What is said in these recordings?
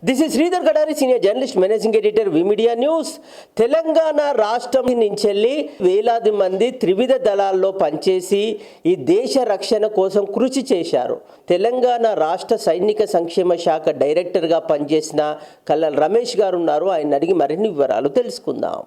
This is Sridhar Gadari, senior journalist, managing editor, V Media news. Telangana రాష్ట్రం నుంచి వేలాది మంది త్రివిధ దళాల్లో పనిచేసి ఈ దేశ రక్షణ కోసం కృషి చేశారు. తెలంగాణ రాష్ట్ర సైనిక సంక్షేమ శాఖ డైరెక్టర్గా పనిచేసిన కల్నల్ రమేష్ గారు ఉన్నారు. ఆయన అడిగి మరిన్ని వివరాలు తెలుసుకుందాం.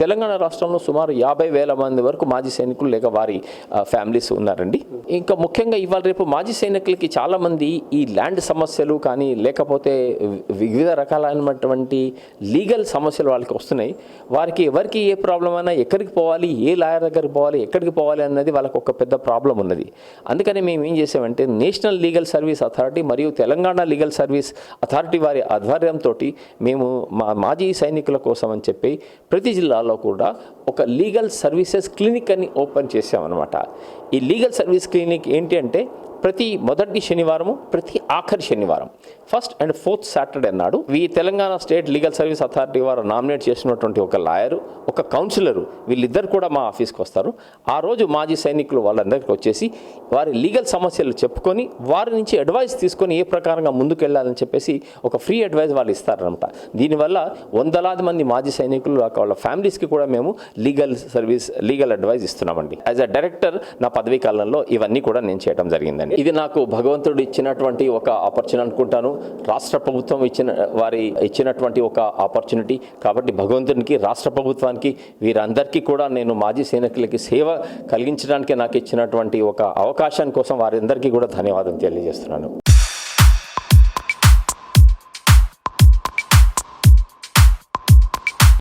తెలంగాణ రాష్ట్రంలో సుమారు 50,000 మంది వరకు మాజీ సైనికులు లేక వారి ఫ్యామిలీస్ ఉన్నారండి. ఇంకా ముఖ్యంగా ఇవాళ రేపు మాజీ సైనికులకి చాలామంది ఈ ల్యాండ్ సమస్యలు కానీ లేకపోతే వివిధ రకాలైనటువంటి లీగల్ సమస్యలు వాళ్ళకి వస్తున్నాయి. వారికి ఎవరికి ఏ ప్రాబ్లం అయినా ఎక్కడికి పోవాలి, ఏ లాయర్ దగ్గరికి పోవాలి, ఎక్కడికి పోవాలి అన్నది వాళ్ళకి ఒక పెద్ద ప్రాబ్లం ఉన్నది. అందుకని మేము ఏం చేసామంటే నేషనల్ లీగల్ సర్వీస్ అథారిటీ మరియు తెలంగాణ లీగల్ సర్వీస్ అథారిటీ వారి ఆధ్వర్యంతో మేము మాజీ సైనికుల కోసం అని చెప్పి ప్రతి జిల్లాలో కూడా ఒక లీగల్ సర్వీసెస్ క్లినిక్ అని ఓపెన్ చేసామన్నమాట. ఈ లీగల్ సర్వీస్ క్లినిక్ ఏంటి అంటే ప్రతి మొదటి శనివారము, ప్రతి ఆఖరి శనివారం, ఫస్ట్ అండ్ ఫోర్త్ సాటర్డే నాడు ఈ Telangana state legal service authority వారు నామినేట్ చేసినటువంటి ఒక లాయరు, ఒక కౌన్సిలరు, వీళ్ళిద్దరు కూడా మా ఆఫీస్కి వస్తారు. ఆ రోజు మాజీ సైనికులు వాళ్ళందరికీ వచ్చేసి వారి లీగల్ సమస్యలు చెప్పుకొని వారి నుంచి అడ్వైస్ తీసుకొని ఏ ప్రకారంగా ముందుకు వెళ్ళాలని చెప్పేసి ఒక ఫ్రీ అడ్వైస్ వాళ్ళు ఇస్తారనమాట. దీనివల్ల వందలాది మంది మాజీ సైనికులు వాళ్ళ ఫ్యామిలీస్కి కూడా మేము లీగల్ అడ్వైస్ ఇస్తున్నామండి. యాజ్ అ డైరెక్టర్ నా పదవీ కాలంలో ఇవన్నీ కూడా నేను చేయడం జరిగిందండి. ఇది నాకు భగవంతుడు ఇచ్చినటువంటి ఒక ఆపర్చునిటీ అనుకుంటాను. రాష్ట్ర ప్రభుత్వం ఇచ్చినటువంటి ఒక ఆపర్చునిటీ కాబట్టి భగవంతునికి, రాష్ట్ర ప్రభుత్వానికి, వీరందరికీ కూడా నేను మాజీ సైనికులకి సేవ కలిగించడానికి నాకు ఇచ్చినటువంటి ఒక అవకాశం కోసం వారందరికీ కూడా ధన్యవాదాలు తెలియజేస్తున్నాను.